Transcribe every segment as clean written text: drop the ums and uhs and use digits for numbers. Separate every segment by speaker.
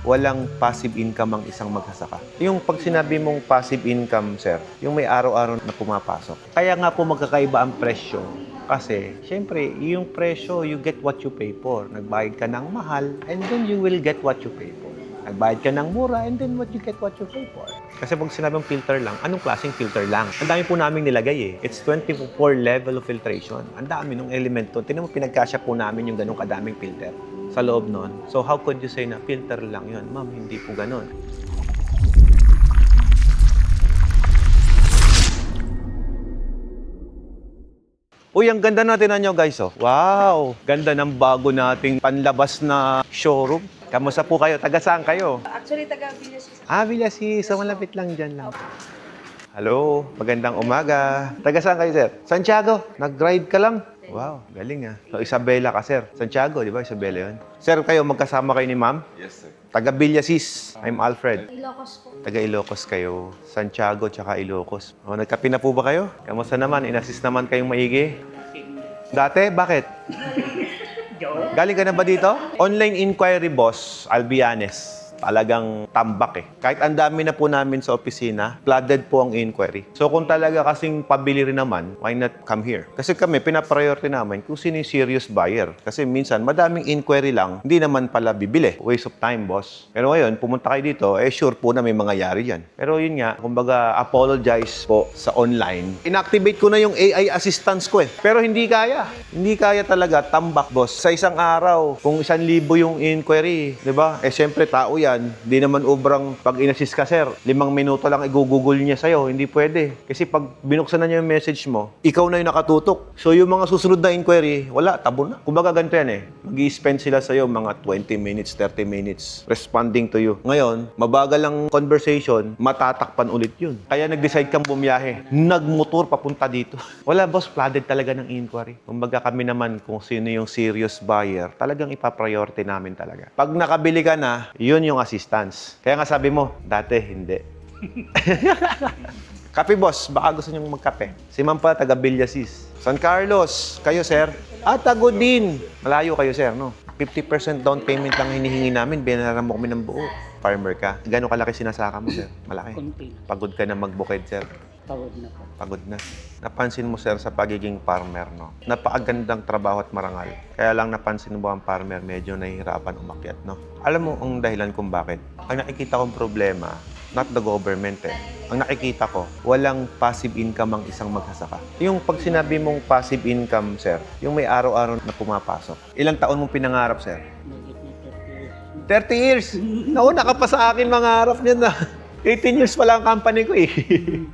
Speaker 1: walang passive income ang isang magsasaka. Yung pag sinabi mong passive income, sir, yung may araw-araw na pumapasok. Kaya nga po magkakaiba ang presyo. Kasi, syempre, yung presyo, you get what you pay for. Nagbayad ka ng mahal, and then you will get what you pay for. Nagbayad ka ng mura, and then what you get what you pay for. Kasi pag sinabing filter lang, anong klaseng filter lang? Ang dami po namin nilagay eh. It's 24 level of filtration. Ang dami nung element to. Tinan mo, pinagkasya po namin yung ganong kadaming filter sa loob nun. So how could you say na filter lang yun? Ma'am, hindi po ganon. Uy, ang ganda natin nyo guys, oh. Wow! Ganda ng bago nating panlabas na showroom. Kamusta po kayo? Taga saan kayo?
Speaker 2: Actually, taga Villasis.
Speaker 1: Villasis. So, malapit lang dyan lang. Hello, magandang umaga. Taga saan kayo, sir? Santiago, nag-ride ka lang? Wow, galing ah. So, Isabela ka, sir. Santiago, di ba? Isabela yun. Sir, kayo, magkasama kayo ni ma'am?
Speaker 3: Yes, sir.
Speaker 1: Taga Villasis. I'm Alfred.
Speaker 2: Ilocos po.
Speaker 1: Taga Ilocos kayo. Santiago, tsaka Ilocos. O, nagkape na po ba kayo? Kamusta naman? In-assist naman kayong maigi? Dati? Bakit? Galing ka na ba dito? Online inquiry, boss. I'll be honest. Talagang tambak eh. Kahit ang dami na po namin sa opisina, flooded po ang inquiry. So kung talaga kasing pabili rin naman, why not come here? Kasi kami, pinapriority namin kung sino yung serious buyer. Kasi minsan, madaming inquiry lang, hindi naman pala bibili. Waste of time, boss. Pero ngayon, pumunta kayo dito, sure po na may mangyayari dyan. Pero yun nga, kumbaga, apologize po sa online. Inactivate ko na yung AI assistance ko eh. Pero hindi kaya. Hindi kaya talaga, tambak, boss. Sa isang araw, kung 1,000 yung inquiry, di ba? Siyempre, tao yan. Di naman ubrang pag in-assist ka, sir, 5 minuto lang i-google niya sa'yo. Hindi pwede. Kasi pag binuksan na niya yung message mo, ikaw na yung nakatutok. So yung mga susunod na inquiry, wala, tabo na. Kumbaga ganito yan eh. Mag-i-spend sila sa'yo mga 20 minutes, 30 minutes responding to you. Ngayon, mabagal ang conversation, matatakpan ulit yun. Kaya nag-decide kang bumiyahe. Nagmotor papunta dito. Wala, boss, flooded talaga ng inquiry. Kumbaga kami naman kung sino yung serious buyer, talagang ipapriority namin talaga. Pag nakabili ka na, yun yung assistance. Kaya nga sabi mo, dati hindi. Kape, boss. Baka gusto niyong magkape. Si ma'am pa, taga Villasis. San Carlos. Kayo, sir? Tago din. Malayo kayo, sir, no? 50% down payment lang hinihingi namin. Binayaran mo kami ng buo. Farmer ka. Gano'ng kalaki sinasaka mo, sir? Malaki.
Speaker 4: Kunti.
Speaker 1: Pagod ka na magbukid, sir?
Speaker 4: Pagod na po.
Speaker 1: Pagod na. Napansin mo, sir, sa pagiging farmer, no? Napakagandang trabaho at marangal. Kaya lang napansin mo ang farmer, medyo nahihirapan umakyat, no? Alam mo ang dahilan kung bakit? Ang nakikita kong problema, not the government eh. Ang nakikita ko, walang passive income ang isang magsasaka. Yung pag sinabi mong passive income, sir, yung may araw-araw na pumapasok. Ilang taon mong pinangarap, sir?
Speaker 4: Nagit na
Speaker 1: 30 years! Nauna ka pa sa akin mangarap niyan na. 18 years pa lang ang company ko eh.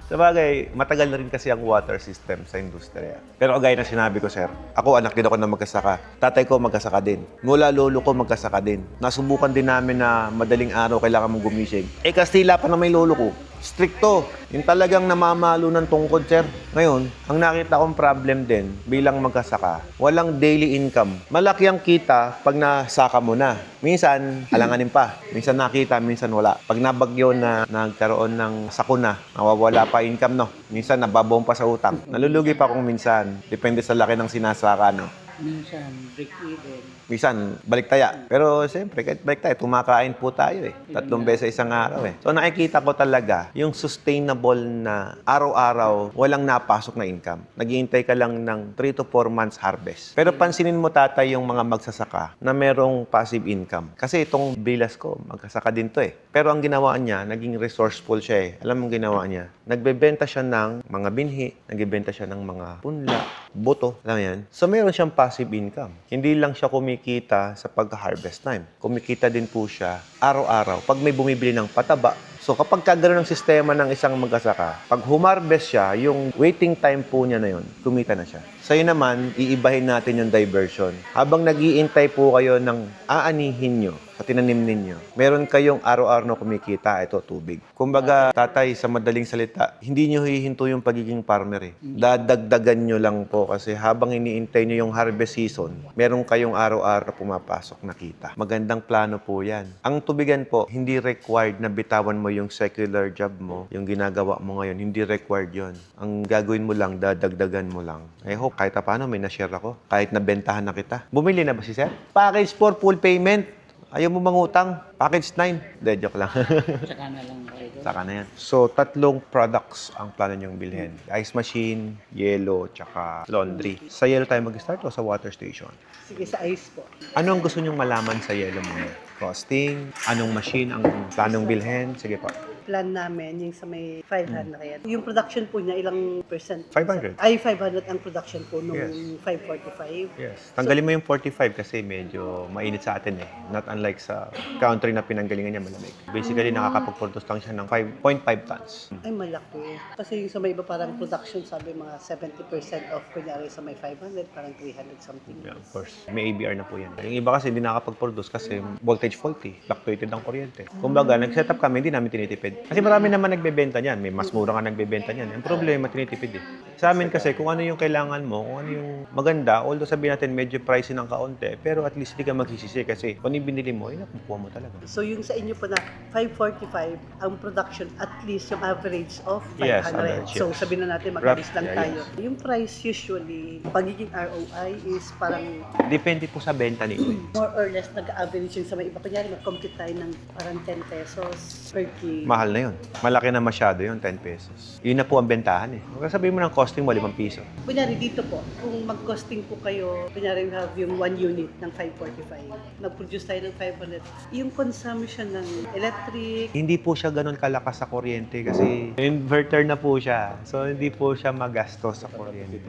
Speaker 1: Sabagay, matagal na rin kasi ang water system sa industriya. Pero gaya na sinabi ko, sir, ako anak din ako na magkasaka. Tatay ko magkasaka din. Mula lolo ko magkasaka din. Nasubukan din namin na madaling araw kailangan mong gumising. Kastila pa na may lolo ko. Stricto. Yung talagang namamalo ng tungkod, sir. Ngayon, ang nakita kong problem din bilang magkasaka, walang daily income. Malaki ang kita pag nasaka mo na. Minsan, alanganin pa. Minsan nakita, minsan wala. Pag nabagyo na nagkaroon ng sakuna, nawawala pa income, no? Minsan, nababong pa sa utang. Nalulugi pa kung minsan. Depende sa laki ng sinasaka, no?
Speaker 4: minsan break even.
Speaker 1: Minsan, baliktaya. Pero siyempre, kahit baliktaya, tumakain po tayo eh. 3 beses sa isang araw eh. So nakikita ko talaga yung sustainable na araw-araw, walang napasok na income. Naghihintay ka lang ng 3 to 4 months harvest. Pero pansinin mo tatay yung mga magsasaka na merong passive income. Kasi itong bilas ko, magsasaka din to eh. Pero ang ginawa niya, naging resourceful siya eh. Alam mo ginawa niya? Nagbebenta siya ng mga binhi, nagbebenta siya ng mga punla, buto, alam mo yan? So meron siyang passive income. Hindi lang siya kumikita sa pag-harvest time. Kumikita din po siya araw-araw pag may bumibili ng pataba. So kapag kaganoon ng sistema ng isang mag-asaka, pag humarvest siya, yung waiting time po niya na yun, kumita na siya. Sa'yo naman, iibahin natin yung diversion. Habang nag-iintay po kayo ng aanihin nyo sa tinanim ninyo, meron kayong araw-araw na kumikita, ito, tubig. Kumbaga, tatay, sa madaling salita, hindi nyo hihinto yung pagiging farmer eh. Dadagdagan nyo lang po kasi habang iniintay nyo yung harvest season, meron kayong araw-araw na pumapasok na kita. Magandang plano po yan. Ang tubigan po, hindi required na bitawan mo yung secular job mo, yung ginagawa mo ngayon, hindi required yon. Ang gagawin mo lang, dadagdagan mo lang. I hope kahit paano may na-share ako, kahit nabentahan na kita. Bumili na ba si sir? Package for full payment. Ayaw mo mangutang? Package 9. De, joke lang.
Speaker 4: Tsaka na lang po ito.
Speaker 1: Saka na yan. So, 3 products ang plano nyong bilhin. Ice machine, yellow, tsaka laundry. Sa yellow tayo mag-start o sa water station?
Speaker 4: Sige, sa ice po.
Speaker 1: Ano ang gusto nyong malaman sa yellow muna? Costing? Anong machine ang planong bilhin? Sige pa.
Speaker 4: Plan namin yung sa may 500 kaya. Yung production po niya, ilang percent?
Speaker 1: 500.
Speaker 4: Ay, 500 ang production po nung
Speaker 1: Yes.
Speaker 4: 545.
Speaker 1: Yes. Tanggalin mo yung 45 kasi medyo mainit sa atin eh. Not unlike sa country na pinanggalingan niya malamig. Basically, nakakapag-produce lang siya ng 5.5 tons.
Speaker 4: Ay, malaki. Kasi yung sa may iba parang production, sabi mga 70% off. Kunyari sa may 500, parang 300 something.
Speaker 1: Yeah, of course. May ABR na po yan. Yung iba kasi hindi nakakapag-produce kasi voltage faulty. Fluctuated ang kuryente. Kumbaga, nag-setup kami, hindi namin tinitipid. Kasi marami naman nagbebenta niyan. May mas mura ka nagbebenta niyan. Ang problema, tinitipid eh. Sa amin kasi, kung ano yung kailangan mo, kung ano yung maganda, although sabihin natin medyo pricey ng kaunti, pero at least hindi ka magsisisi kasi kung ano yung binili mo, yun nakukuha mo talaga.
Speaker 4: So yung sa inyo po na 545, ang production at least yung average of 500.
Speaker 1: Yes, average,
Speaker 4: So
Speaker 1: yes.
Speaker 4: sabihin na natin mag-alis lang
Speaker 1: Yeah,
Speaker 4: tayo. Yung price usually, pagiging ROI is parang
Speaker 1: Depende po sa benta nito eh.
Speaker 4: more or less nag-average yung sa may iba. Kunyari mag-compute tayo ng parang 10 pesos per kilo.
Speaker 1: Mahal na yun. Malaki na masyado yun, 10 pesos. Yun na po ang bentahan eh. Kung sabihin mo ng costing mo, 5 piso.
Speaker 4: Kunyari dito po, kung mag-costing po kayo, kunyari you have yung 1 unit ng 545, nag-produce tayo ng 500, yung consumption ng electric,
Speaker 1: Hindi po siya ganun kalakas sa kuryente kasi inverter na po siya. So, hindi po siya magastos sa kuryente.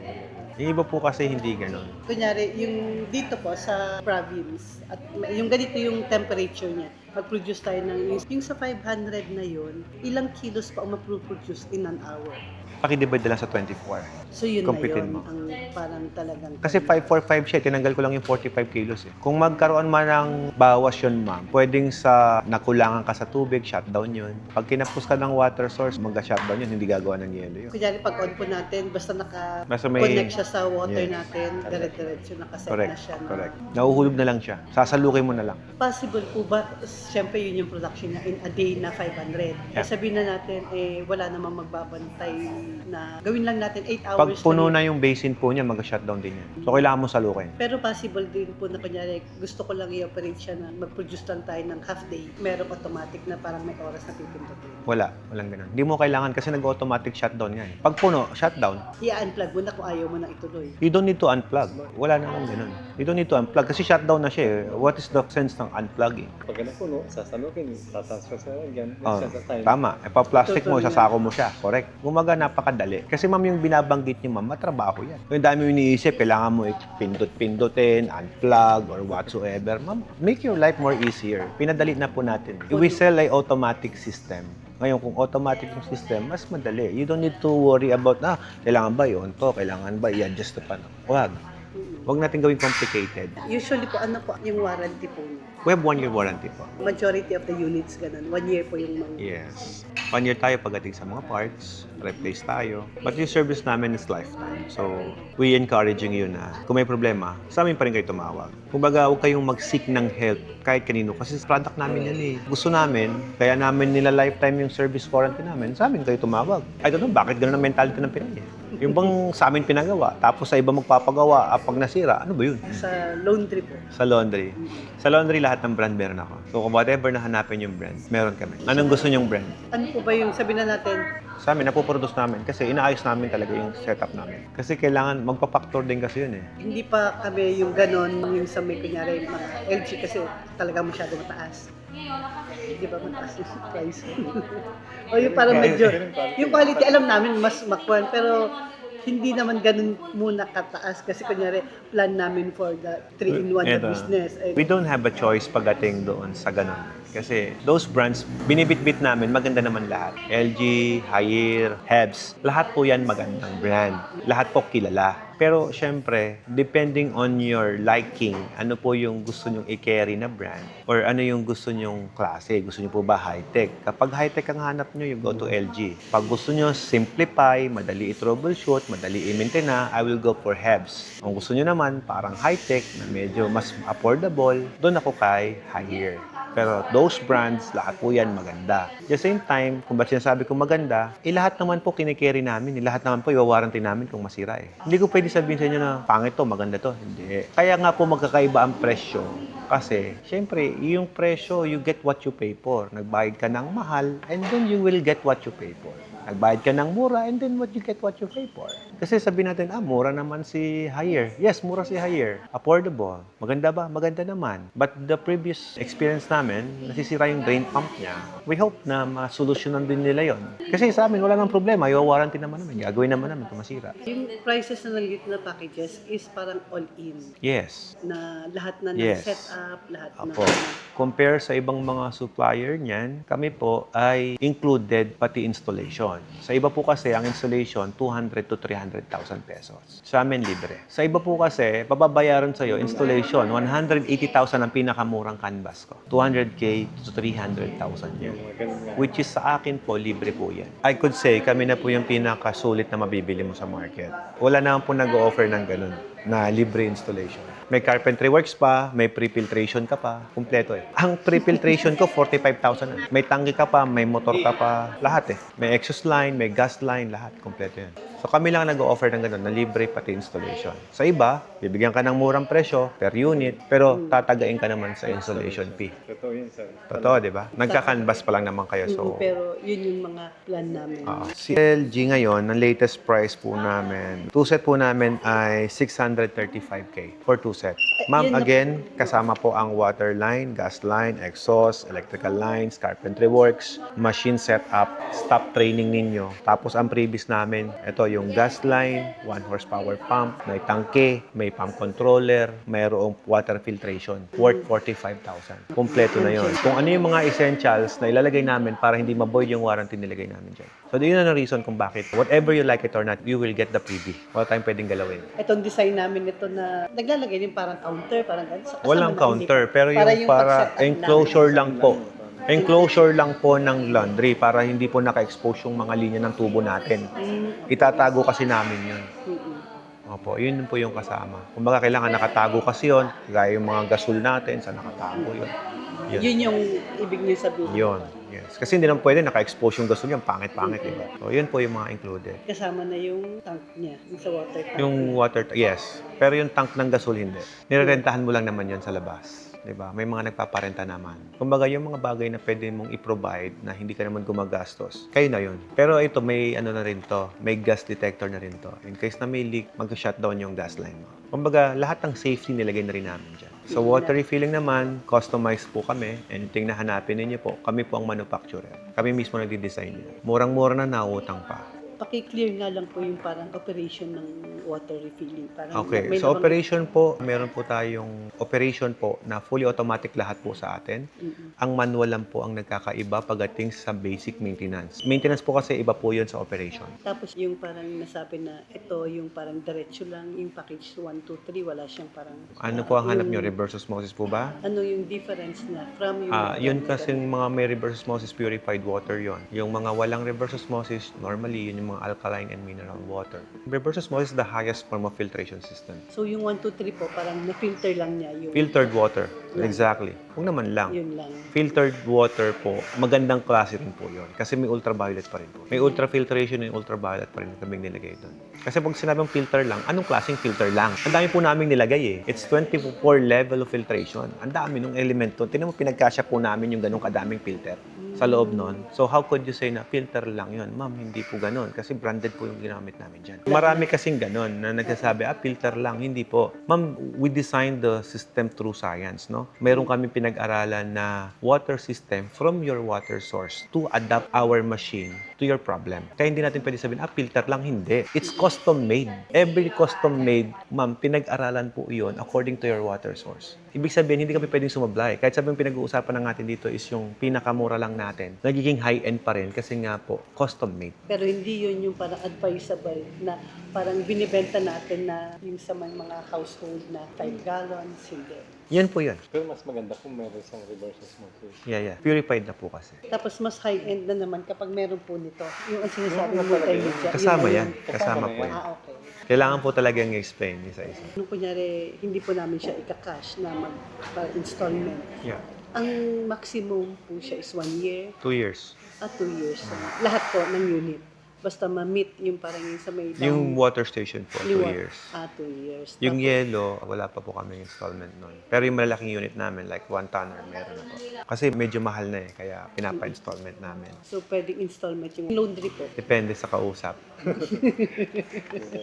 Speaker 1: Yung iba po kasi hindi ganun.
Speaker 4: kunyari yung dito po sa province, at yung ganito yung temperature niya, mag-produce tayo ng, yung sa 500 na yun, ilang kilos pa ang ma-produce in an hour.
Speaker 1: Pakidivide na lang sa 24.
Speaker 4: So yun
Speaker 1: Computein
Speaker 4: na yun,
Speaker 1: mo.
Speaker 4: ang parang talagang...
Speaker 1: Kasi 545 siya, tinanggal ko lang yung 45 kilos eh. Kung magkaroon man ng bawas yun, ma'am, pwedeng sa nakulangan ka sa tubig, shutdown yun. Pag kinapos ka ng water source, mag-shutdown yun, hindi gagawa ng yelo yun.
Speaker 4: Kunyari pag on po natin, basta
Speaker 1: Basta may-
Speaker 4: naka-connect siya sa water
Speaker 1: Yes.
Speaker 4: natin, dire-diretso nakaset
Speaker 1: Correct,
Speaker 4: na siya.
Speaker 1: correct. Nahuhulog na lang siya. Sasalukin mo na lang.
Speaker 4: Possible po ba, siyempre yun yung production niya in a day na 500.
Speaker 1: Yeah.
Speaker 4: Sabihin na natin, wala namang magbabantay na gawin lang natin 8 hours.
Speaker 1: Pag puno
Speaker 4: lang
Speaker 1: na yung basin po niya, mag-shutdown din yan. So, kailangan mo salukin.
Speaker 4: Pero possible din po na kunyari, gusto ko lang i-operate siya na mag-produce lang tayo ng half day. Merong automatic na parang may oras na pipindutin.
Speaker 1: Walang ganun. Hindi mo kailangan kasi nag-automatic shutdown nga eh. Pag puno, shutdown.
Speaker 4: I-unplug mo na kung ayaw mo na ituloy.
Speaker 1: You don't need to unplug. Wala namang ganun. You don't need to unplug kasi shutdown na siya eh. What is the sense ng unplugging?
Speaker 2: Pag napuno, sasalukin, tatransfer sa lagyan,
Speaker 1: Oh,
Speaker 2: sa time.
Speaker 1: tama. E pa-plastic mo,
Speaker 4: Totoo yan.
Speaker 1: isasako mo siya. Correct. Gumaga, napakadali. Kasi ma'am, yung binabanggit niyo ma'am, matrabaho yan. Kung dami mo iniisip, kailangan mo pindot-pindutin, unplug, or whatsoever. Ma'am, make your life more easier. Pinadali na po natin. We sell ay automatic system. Ngayon, kung automatic yung system, mas madali. You don't need to worry about, kailangan ba yun to? Kailangan ba i-adjust to paano? Huwag. Huwag natin gawing complicated.
Speaker 4: Usually po, ano po, yung warranty po niya.
Speaker 1: We have 1 year warranty po.
Speaker 4: Majority of the units, ganun. 1 year po yung mga...
Speaker 1: Yes. 1 year tayo pagdating sa mga parts, replace tayo. But yung service namin is lifetime. So, we encouraging you na kung may problema, sa amin pa rin kayo tumawag. Kumbaga, huwag kayong mag-seek ng help kahit kanino. Kasi product namin yan eh. Gusto namin, kaya namin nila lifetime yung service warranty namin, sa amin kayo tumawag. I don't know, bakit ganun ang mentality ng Pinay eh? Yung bang sa amin pinagawa, tapos sa iba magpapagawa, pag nasira, ano ba yun?
Speaker 4: Sa laundry po.
Speaker 1: Sa laundry. Sa laundry, lahat ng brand meron ako. So, kung whatever na hanapin yung brand, meron kami. Anong gusto nyong brand?
Speaker 4: Ano po ba yung sabi na natin,
Speaker 1: Sa amin, napoproduce namin kasi inaayos namin talaga yung setup namin. Kasi kailangan, magpa-factor din kasi yun eh.
Speaker 4: hindi pa kami yung ganon, yung sa may kunyari mga LG kasi talaga masyado mataas. Di ba mataas yung price? O yung parang medyo, yung quality alam namin mas makuhan, pero hindi naman ganun muna kataas kasi kunyari plan namin for the 3-in-1 na
Speaker 1: Eto.
Speaker 4: business.
Speaker 1: We don't have a choice pagdating doon sa ganun. Kasi those brands, binibit-bit namin, maganda naman lahat. LG, Haier, Hebs, lahat po yan magandang brand. Lahat po kilala. Pero syempre, depending on your liking, ano po yung gusto nyong i-carry na brand or ano yung gusto nyong klase. Gusto nyo po ba high-tech? Kapag high-tech ang hanap nyo, you go to LG. Pag gusto nyo simplify, madali i-troubleshoot, madali i-maintain na, I will go for Hebs. Kung gusto nyo naman, parang high-tech na medyo mas affordable, doon ako kay Haier. Pero those brands, lahat po yan maganda. At the same time, kung ba't sinasabi ko maganda, lahat naman po kinikerry namin. Lahat naman po iwawarranty namin kung masira eh. Hindi ko pwede sabihin sa inyo na pangit to, maganda to. Hindi. Kaya nga po magkakaiba ang presyo Kasi, syempre, yung presyo, you get what you pay for. Nagbayad ka ng mahal, and then you will get what you pay for. Nagbayad ka ng mura, and then what you get what you pay for. Kasi sabi natin, mura naman si Haier. Yes, mura si Haier. Affordable. Maganda ba? Maganda naman. But the previous experience namin, nasisira yung drain pump niya. We hope na masolusyonan din nila yon. Kasi sa amin, wala nang problema. Yung warranty naman namin. Gagawin naman namin kung masira.
Speaker 4: Yung prices na ng na packages is parang all-in.
Speaker 1: Yes.
Speaker 4: Na lahat na
Speaker 1: Yes.
Speaker 4: set up, lahat
Speaker 1: Apo.
Speaker 4: na...
Speaker 1: Compare sa ibang mga supplier niyan, kami po ay included pati installation. Sa iba po kasi, ang installation, 200 to 300,000 pesos. Sa amin, libre. Sa iba po kasi, pababayaran sa'yo, installation, 180,000 ang pinakamurang canvas ko. 200K to 300,000 yan.
Speaker 2: Mga ganun nga.
Speaker 1: Which is sa akin po, libre po yan. I could say, kami na po yung pinakasulit na mabibili mo sa market. Wala naman po nag-o-offer ng ganun na libre installation. May carpentry works pa, may pre-filtration ka pa, kumpleto eh. Ang pre-filtration ko, 45,000 na. May tangke ka pa, may motor ka pa, lahat eh. May exhaust line, may gas line, lahat, kumpleto yan. So kami lang nag-o-offer ng ganun, na libre pati installation. Sa iba, bibigyan ka ng murang presyo per unit, pero tatagain ka naman sa installation fee.
Speaker 2: Totoo yun, sir.
Speaker 1: Totoo, di ba? Nagka-canvas pa lang naman kayo, so...
Speaker 4: Pero yun yung mga plan namin.
Speaker 1: Si LG ngayon, ang latest price po namin, 2 set po namin ay 635K for 2 set. Ma'am,
Speaker 4: Yun na-
Speaker 1: again, kasama po ang water line, gas line, exhaust, electrical lines, carpentry works, machine setup, staff training ninyo. Tapos ang previous namin, ito yung gas line, 1 horsepower pump, may tangke, may pump controller, mayroong water filtration, worth 45,000. Kompleto na yon. Kung ano yung mga essentials na ilalagay namin para hindi ma-void yung warranty nilagay namin dyan. So, yun ang reason kung bakit, whatever you like it or not, you will get the freebie. Wala tayong pwedeng galawin.
Speaker 4: Itong design namin ito na naglalagay din parang counter, parang gano'n. Kasama
Speaker 1: Walang
Speaker 4: na
Speaker 1: counter,
Speaker 4: hindi.
Speaker 1: pero yung para
Speaker 4: pag-set up
Speaker 1: enclosure lang po. Enclosure lang po ng laundry para hindi po naka-expose yung mga linya ng tubo natin. Itatago kasi namin yun. Opo, yun po yung kasama. Kumbaga, kailangan nakatago kasi yun. Gaya yung mga gasol natin, sa nakatago yun.
Speaker 4: Yun yung ibig niyo sabihin.
Speaker 1: Yun. Yes. Kasi hindi naman pwede naka-expose yung gasol yan. Pangit-pangit, diba? So, yun po yung mga included.
Speaker 4: Kasama na yung tank niya, yung sa water tank.
Speaker 1: Yung water, yes. Pero yung tank ng gasol, hindi. Nirerentahan mo lang naman yun sa labas. Diba? May mga nagpaparenta naman. Kumbaga, yung mga bagay na pwede mong i-provide na hindi ka naman gumagastos, kayo na yun. Pero ito, may ano na rin to, may gas detector na rin to. In case na may leak, mag-shutdown yung gas line mo. Kumbaga, lahat ng safety nilagay na rin namin dyan. So, water refilling naman, customized po kami. Anything na hanapin ninyo po, kami po ang manufacturer. Kami mismo nagdi-design nila. Murang-mura na, nautang pa.
Speaker 4: Paki-clear nga lang po yung parang operation ng water refilling. Parang
Speaker 1: Okay,
Speaker 4: may
Speaker 1: so
Speaker 4: namang-
Speaker 1: operation po, meron po tayong operation po na fully automatic lahat po sa atin. Ang manual lang po ang nagkakaiba pagdating sa basic maintenance. Maintenance po kasi iba po yun sa operation.
Speaker 4: Tapos yung parang nasabi na ito, yung parang diretso lang, yung package 1, 2, 3, wala siyang parang...
Speaker 1: Ano po ang hanap
Speaker 4: yung-
Speaker 1: nyo? Reverse osmosis po ba?
Speaker 4: Ano yung difference na from yung...
Speaker 1: Yun kasi mga may reverse osmosis purified water yon. Yung mga walang reverse osmosis, normally yun yung mga alkaline and mineral water. Reverse osmosis is the highest form of filtration system.
Speaker 4: So yung 1, 2, 3 po, parang na-filter lang niya yung...
Speaker 1: Filtered water. Exactly. Kung naman lang.
Speaker 4: Yun lang.
Speaker 1: Filtered water po, magandang klase rin po yun. Kasi may ultraviolet pa rin po. May ultrafiltration and ultraviolet pa rin kaming nilagay doon. Kasi pag sinabing filter lang, anong klaseng filter lang? Ang dami po naming nilagay eh. It's 24 level of filtration. Ang dami nung element doon. Tinan mo, pinagkasya po namin yung ganong kadaming filter sa loob nun. So how could you say na filter lang yun? Ma'am, hindi po ganon. Kasi branded po yung ginamit namin dyan. Marami kasing ganon na nagsasabi, filter lang. Hindi po. Ma'am, we designed the system through science, no? Meron kami pinag-aralan na water system from your water source to adapt our machine to your problem. Kaya hindi natin pwede sabihin, filter lang. Hindi. It's custom made. Every custom made, ma'am, pinag-aralan po yun according to your water source. Ibig sabihin, hindi kami pwedeng sumablay. Kahit sabihin pinag-uusapan ng natin dito is yung pinakamura lang natin. Nagiging high-end pa rin kasi nga po, custom made.
Speaker 4: Pero hindi yun yung parang advisable na parang binibenta natin na yung sa mga household na 5 gallons, hindi.
Speaker 1: Yan po yun.
Speaker 2: Pero mas maganda kung meron siyang reverse osmosis.
Speaker 1: Yeah. Purified na po kasi.
Speaker 4: Tapos mas high-end na naman kapag meron po nito. Yung ang sinasabi
Speaker 2: Yung
Speaker 4: mo multimedia.
Speaker 1: Kasama
Speaker 4: yun na
Speaker 1: yan.
Speaker 4: yun.
Speaker 1: Kasama po yan.
Speaker 4: Okay.
Speaker 1: Kailangan po talagang i-explain isa-isa.
Speaker 4: Nung kunyari, hindi po namin siya ika-cash na installment.
Speaker 1: Yeah.
Speaker 4: Ang maximum po siya is 1 year
Speaker 1: 2 years.
Speaker 4: at 2 years. Lahat po ng unit. basta ma-meet yung parang yung sa may
Speaker 1: Yung water station po, 2
Speaker 4: liwa.
Speaker 1: years.
Speaker 4: 2 years.
Speaker 1: Yung
Speaker 4: Tapos,
Speaker 1: yellow, wala pa po kami installment nun. Pero yung malalaking unit namin, like 1 tonner, meron na po. Kasi medyo mahal na kaya pinapa-installment namin.
Speaker 4: so, pwedeng installment yung laundry po.
Speaker 1: Depende sa kausap.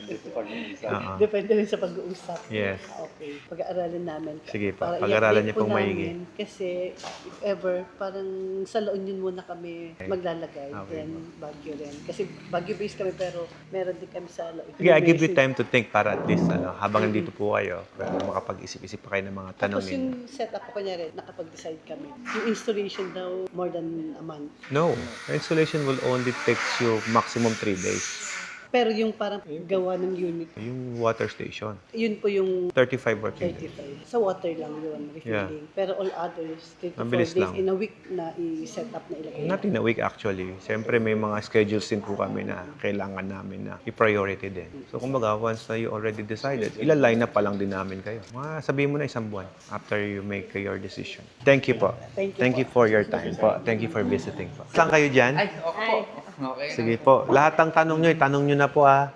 Speaker 2: Dito pag-iisa.
Speaker 1: Oo.
Speaker 4: Depende rin sa pag-uusap.
Speaker 1: Yes.
Speaker 4: Okay. Pag-aaralan namin.
Speaker 1: Sige po,
Speaker 4: Para
Speaker 1: pag-aralan
Speaker 4: i-update
Speaker 1: niyo
Speaker 4: po
Speaker 1: pong maigi.
Speaker 4: namin. Kasi, if ever, parang sa La Union muna kami maglalagay.
Speaker 1: Okay.
Speaker 4: Then, Baguio rin. Kasi Baguio based kami, pero meron din kami sa La Union.
Speaker 1: Sige, I give you time to think para at least habang nandito po kayo, para makapag-isip-isip pa kayo ng mga
Speaker 4: Tapos
Speaker 1: tanongin.
Speaker 4: yung setup ko, kunyari, nakapag-decide kami. Yung installation daw, more than a month.
Speaker 1: No, the installation will only take you maximum 3 days.
Speaker 4: Pero yung parang gawa ng unit,
Speaker 1: Yung water station,
Speaker 4: yun po yung
Speaker 1: 35 working days.
Speaker 4: 35. Sa water lang yun, refilling. Pero all others, 3 to 4
Speaker 1: Mabilis
Speaker 4: days
Speaker 1: lang.
Speaker 4: in a week na i-set up na ilagay.
Speaker 1: Not in a week actually. Siyempre may mga schedules din po kami na kailangan namin na i-priority din. So kumbaga, once na you already decided, ila-line up pa lang din namin kayo. Sabihin mo na 1 buwan after you make your decision. Thank you po.
Speaker 4: Thank you
Speaker 1: for your time po. Thank you for visiting po. Saan kayo dyan?
Speaker 3: Ay, okay po. Okay.
Speaker 1: Sige po. Lahat ng tanong nyo, itanong nyo na po ha.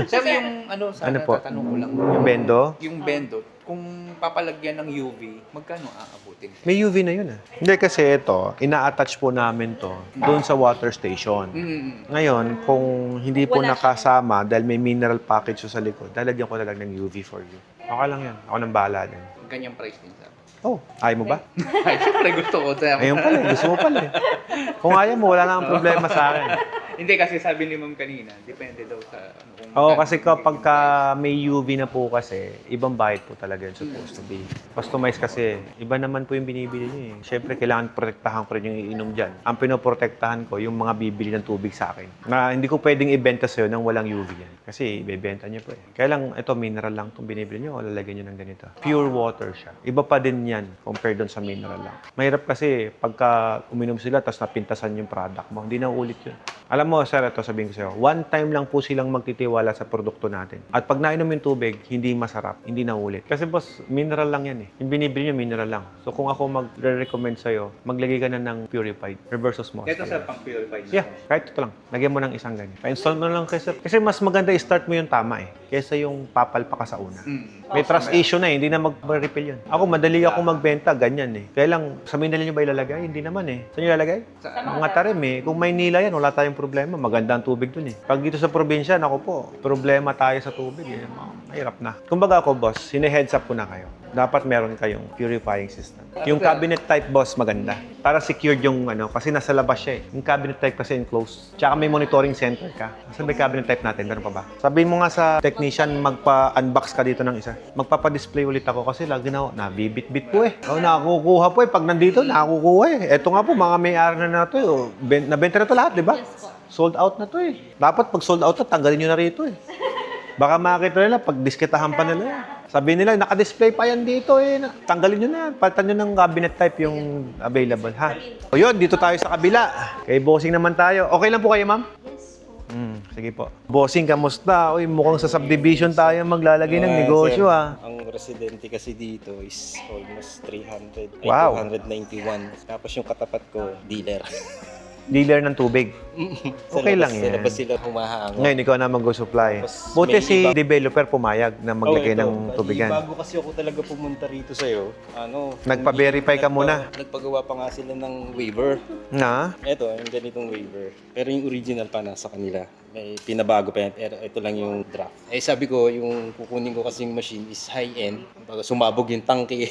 Speaker 3: Sir, yung sana
Speaker 1: Ano po?
Speaker 3: tatanong ko lang.
Speaker 1: Yung bendo?
Speaker 3: Yung bendo, kung papalagyan ng UV, magkano aabutin?
Speaker 1: May UV na yun ah. Hindi kasi ito, ina-attach po namin to doon sa water station. Ngayon, kung hindi po nakasama dahil may mineral package sa likod, lalagyan ko na lang ng UV for you. Okay lang yan. Ako nang bahala din.
Speaker 3: Ganyang price din, sir.
Speaker 1: Oh, ayaw mo ba?
Speaker 3: Ay, syempre gusto ko. Sir.
Speaker 1: Ayun pala, gusto mo pala. Kung ayaw mo, wala na ang problema sa akin.
Speaker 3: Hindi, kasi sabi ni ma'am kanina, depende daw sa kung
Speaker 1: Oo,
Speaker 3: magkano
Speaker 1: kasi kapag
Speaker 3: yung
Speaker 1: ka
Speaker 3: price.
Speaker 1: may UV na po kasi, ibang bayad po talaga yun supposed to be. Customize kasi, iba naman po yung binibili niyo eh. Siyempre, kailangan protektahan ko rin yung iinom dyan. Ang pinoprotektahan ko, yung mga bibili ng tubig sa akin. Na hindi ko pwedeng ibenta sa'yo nang walang UV yan. Kasi ibebenta niyo po eh. Kaya lang, ito, mineral lang itong binibili niyo, o lalagyan niyo ng ganito. Pure water siya. Iba pa din yan compared doon sa mineral lang. Mahirap kasi, pagka uminom sila, tapos napintasan yung product mo, hindi na ulit yun. Alam mo, sir, ito sabihin ko sa'yo, one time lang po silang magtitiwala sa produkto natin. At pag nainom yung tubig, hindi masarap, hindi na ulit. Kasi boss, mineral lang yan eh. Yung binibili nyo, mineral lang. So kung ako magre-recommend sa'yo, maglagay ka na ng purified, reverse osmosis.
Speaker 3: Ito sa pang-purified.
Speaker 1: Yeah, kahit ito lang. Lagyan mo ng isang ganyan. Pa-install mo lang kasi mas maganda i-start mo yung tama eh. Kesa yung papalpa ka sa una. May trust issue na eh, hindi na mag-refill yun. Ako, madali ako magbenta, ganyan eh. Kaya lang, sa Manila nyo ba ilalagay? Hindi naman eh. Saan nyo ilalagay? Mga tarim eh. Kung Maynila yan, wala tayong problema. Maganda ang tubig dun eh. Pag dito sa probinsya, naku po, problema tayo sa tubig eh. Mahirap na. Kumbaga ako, boss, sine-heads up ko na kayo. Dapat meron kayong purifying system. Yung cabinet type, boss, maganda. Para secured yung kasi nasa labas siya eh. Yung cabinet type kasi enclosed. Tsaka may monitoring center ka. Saan ba yung cabinet type natin? Meron pa ba? Sabihin mo nga sa technician, magpa-unbox ka dito ng isa. Magpapa-display ulit ako kasi lagi na nabibit-bit po eh. Nakukuha po eh. Pag nandito, nakukuha eh. Eto nga po, mga may-ari na to eh. Nabenta na to lahat, di ba? Sold out na to eh. Dapat pag sold out na, tanggalin nyo na rito eh. Baka makita nila, pag disketahan pa nila yan. Sabi nila, naka-display pa yan dito eh. Tanggalin nyo na yan. Palitan nyo ng cabinet type yung available, ha? O yun, dito tayo sa kabila. Kay Bossing naman tayo. Okay lang po kayo, ma'am? Yes po. Sige po. Bossing, kamusta? Uy, mukhang sa subdivision tayo maglalagay ng negosyo,
Speaker 5: sir,
Speaker 1: ah.
Speaker 5: Ang residente kasi dito is almost 300.
Speaker 1: Wow.
Speaker 5: 291. Tapos yung katapat ko, dealer.
Speaker 1: Dealer ng tubig. Okay lang
Speaker 5: Sa
Speaker 1: yan.
Speaker 5: labas sila humahango.
Speaker 1: Ngayon, ikaw na mag-supply.
Speaker 5: Tapos
Speaker 1: Buti
Speaker 5: may
Speaker 1: si
Speaker 5: iba-
Speaker 1: developer pumayag na maglagay
Speaker 5: ito,
Speaker 1: ng
Speaker 5: bali,
Speaker 1: tubigan.
Speaker 5: Bago kasi ako talaga pumunta rito sa'yo,
Speaker 1: Nagpa-verify ka muna.
Speaker 5: Nagpagawa pa nga sila ng waiver.
Speaker 1: Na?
Speaker 5: Ito, yung ganitong waiver. Pero yung original pa nasa kanila. May pinabago pa yan. Pero ito lang yung draft. Eh sabi ko, yung kukunin ko kasing machine is high-end. Baga sumabog yung tangke.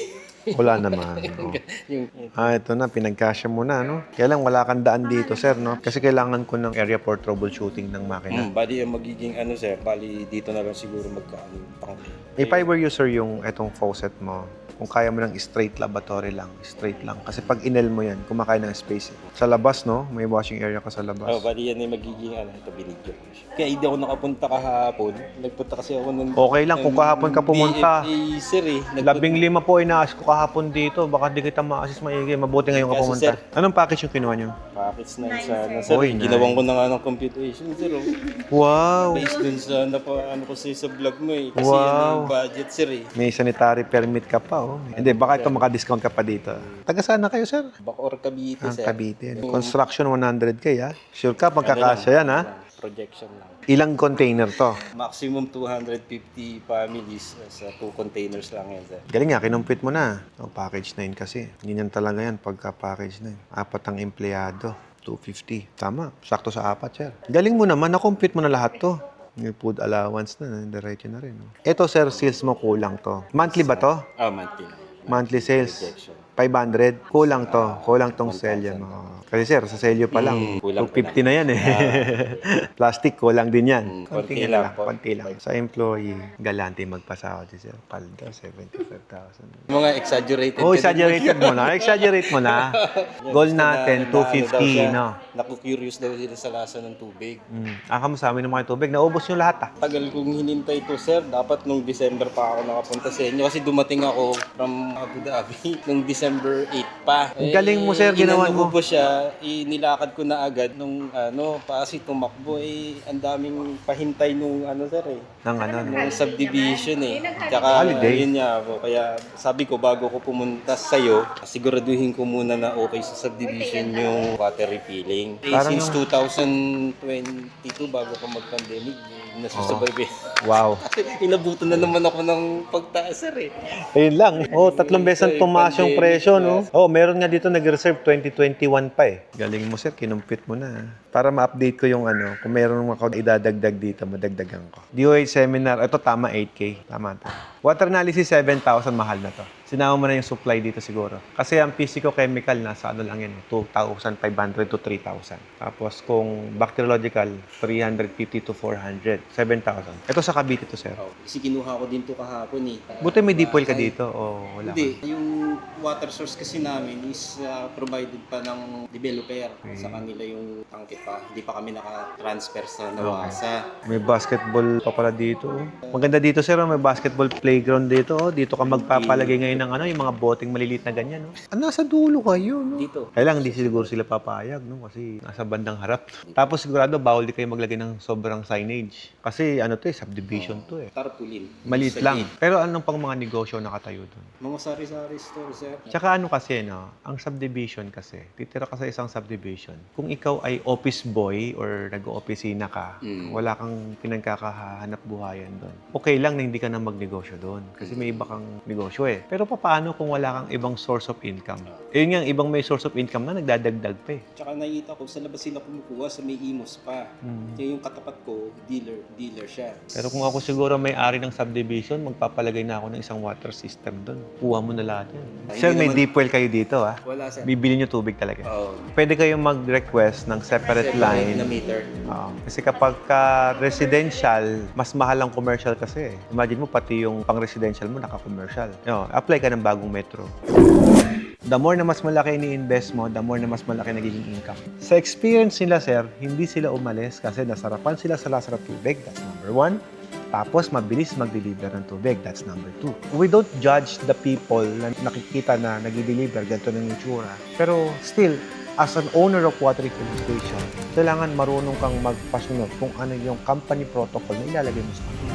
Speaker 1: Wala naman. Oh.
Speaker 5: yung,
Speaker 1: Ito na, pinagkasya mo na, no? Kaya lang, wala kang daan dito, sir, no? Kasi kailangan ko ng area for troubleshooting ng makina.
Speaker 5: bali yung magiging sir, bali dito na lang siguro magkaano yung tangke.
Speaker 1: If I were you, sir, yung etong faucet mo, kung kaya mo ng straight lavatory lang, straight lang. Kasi pag inel mo yan, kumakain ng space. Sa labas, no? May washing area ka sa labas.
Speaker 5: Bali yan yung magiging ito binidyo. Kaya hindi ako nakapunta kahapon. Nagpunta kasi ako ng...
Speaker 1: Okay lang, kung kahapon ka pumunta.
Speaker 5: DFA, sir eh.
Speaker 1: 15 po inaas ko kahapon dito. Baka di kita ma-assist maigi. Mabuti ngayon ka
Speaker 5: Kasi,
Speaker 1: pumunta.
Speaker 5: sir,
Speaker 1: Anong package yung kinuha nyo?
Speaker 5: Packets na isa na sir.
Speaker 1: Oy,
Speaker 5: Ginawan ko na nga ng computation sir.
Speaker 1: Wow!
Speaker 5: Based dun sa ko sa'yo sa vlog mo eh. Kasi
Speaker 1: Wow.
Speaker 5: yan yung budget sir eh.
Speaker 1: May sanitary permit ka pa, oh. Hindi, baka ito maka-discount ka pa dito. Taga saan na kayo, sir?
Speaker 5: Bacoor Cavite
Speaker 1: Ang
Speaker 5: sir.
Speaker 1: Cavite. Construction 100K, ha? Sure ka, magkakasya yan, ha?
Speaker 5: projection lang.
Speaker 1: Ilang container to?
Speaker 5: Maximum 250 families sa 2 containers lang yan, sir.
Speaker 1: Galing nga, kinumpit mo na. Oh, package 9 kasi. Ganyan talaga yan pagka package 9. 4 ang empleyado. 250. Tama. Sakto sa 4, sir. Galing mo naman. Nakumpit mo na lahat to. May food allowance na. Diretso na rin. Ito, sir, sales mo kulang to. Monthly ba to?
Speaker 5: Monthly.
Speaker 1: Monthly sales?
Speaker 5: Projection.
Speaker 1: 500. Kulang to. Kulang tong selyo mo. Kasi sir, sa selyo pa lang,
Speaker 5: kulang
Speaker 1: 250 na yan eh. Plastic, kulang din yan.
Speaker 5: konti
Speaker 1: Konti
Speaker 5: lang
Speaker 1: lang.
Speaker 5: po.
Speaker 1: Konti lang. Sa employee, galante magpasahod si sir. Palda, 75,000.
Speaker 5: Mga exaggerated.
Speaker 1: Oh, exaggerated mo na. Exaggerate mo na. Goal natin, 250, no?
Speaker 5: Naku-curious daw sila sa lasa ng tubig.
Speaker 1: Kamo sa amin ng mga tubig. Naubos yung lahat, ah.
Speaker 5: Tagal kong hinintay to, sir. Dapat nung December pa ako nakapunta sa inyo kasi dumating ako from Abu Dhabi nung December 8 pa.
Speaker 1: Ang galing mo, sir. Ginawan mo.
Speaker 5: Inano ko po siya, nilakad ko na agad nung kasi tumakbo ang daming pahintay nung sir
Speaker 1: Nang ano, no?
Speaker 5: nung subdivision Tsaka
Speaker 1: Holiday.
Speaker 5: yun nga po. Kaya sabi ko bago ko pumunta sa'yo, siguraduhin ko muna na okay sa subdivision yung water refilling.
Speaker 1: Parang
Speaker 5: Since 2022 bago pa mag-pandemic, nasusubaybay.
Speaker 1: Wow.
Speaker 5: Inabutan na naman ako ng pagtaas, sir
Speaker 1: Ayun lang. Oh, 3 beses ang tumaas yung presyo, no? Oh, meron nga dito nag-reserve 2021 pa eh. Galing mo, sir. Kinumpit mo na. Para ma-update ko yung kung meron ako idadagdag dito, madagdagan ko. DOH seminar, ito tama 8K. Tama to. Water analysis 7,000, mahal na to. Sinama mo na yung supply dito siguro. Kasi ang physico-chemical nasa yan, 2,500 to 3,000. Tapos kung bacteriological, 350 to 400. 7,000. Ito sa Cavite to, sir.
Speaker 5: Kasi kinuha ko din to kahapon
Speaker 1: Buti may deep well ka dito o wala
Speaker 5: Hindi. Yung water source kasi namin is provided pa ng developer. Sa kanila yung tangke pa. Hindi pa kami naka-transfer sa Nawasa.
Speaker 1: May basketball pa pala dito. Oh. Maganda dito, sir. May basketball playground dito. Oh. Dito ka magpapalagay ngayon ng yung mga boting maliliit na ganyan. Oh. Nasa dulo kayo, no?
Speaker 5: Dito.
Speaker 1: Kaya lang, hindi siguro sila papayag, no? Kasi nasa bandang harap. Tapos sigurado, bawal di kayo maglagay ng sobrang signage. Kasi to subdivision to eh.
Speaker 5: Tarpaulin.
Speaker 1: Maliit
Speaker 5: Sa
Speaker 1: lang.
Speaker 5: gate.
Speaker 1: Pero anong pang mga negosyo nakatayo doon?
Speaker 5: Mga sari-sari store, sir.
Speaker 1: Tsaka kasi, no? Ang subdivision kasi, titira ka sa isang subdivision. Kung ikaw ay office boy or nag-opisina ka, wala kang pinagkakahanap buhayan doon. Okay lang na hindi ka na magnegosyo doon. Kasi may iba kang negosyo eh. Pero paano kung wala kang ibang source of income? Yun nga, ibang may source of income na nagdadagdag pa eh.
Speaker 5: Tsaka nakita ko, sa labas sila kumukuha sa may imos pa. Kaya yung katapat ko, dealer siya.
Speaker 1: Pero kung ako siguro may-ari ng subdivision, magpapalagay na ako ng isang water system doon. Kuha mo na lahat yan.
Speaker 5: Ay,
Speaker 1: Sir,
Speaker 5: hindi
Speaker 1: may
Speaker 5: naman-
Speaker 1: deep well kayo dito ah.
Speaker 5: Wala, sir.
Speaker 1: Bibili nyo tubig talaga.
Speaker 5: Oo.
Speaker 1: Pwede kayong mag-request ng separate line.
Speaker 5: na meter.
Speaker 1: Kasi kapag residential, mas mahal ang commercial kasi. Imagine mo, pati yung pang-residential mo, naka-commercial. Apply ka ng bagong metro. The more na mas malaki ni-invest mo, the more na mas malaki nagiging income. Sa experience nila, sir, hindi sila umalis kasi nasarapan sila sa lasa ng tubig. That's number 1. Tapos, mabilis mag-deliver ng tubig. That's number 2. We don't judge the people na nakikita na nag-deliver, ganito ng itsura. Pero still, as an owner of water refilling station, kailangan marunong kang magpasunod kung ano yung company protocol na ilalagay mo sa kanila.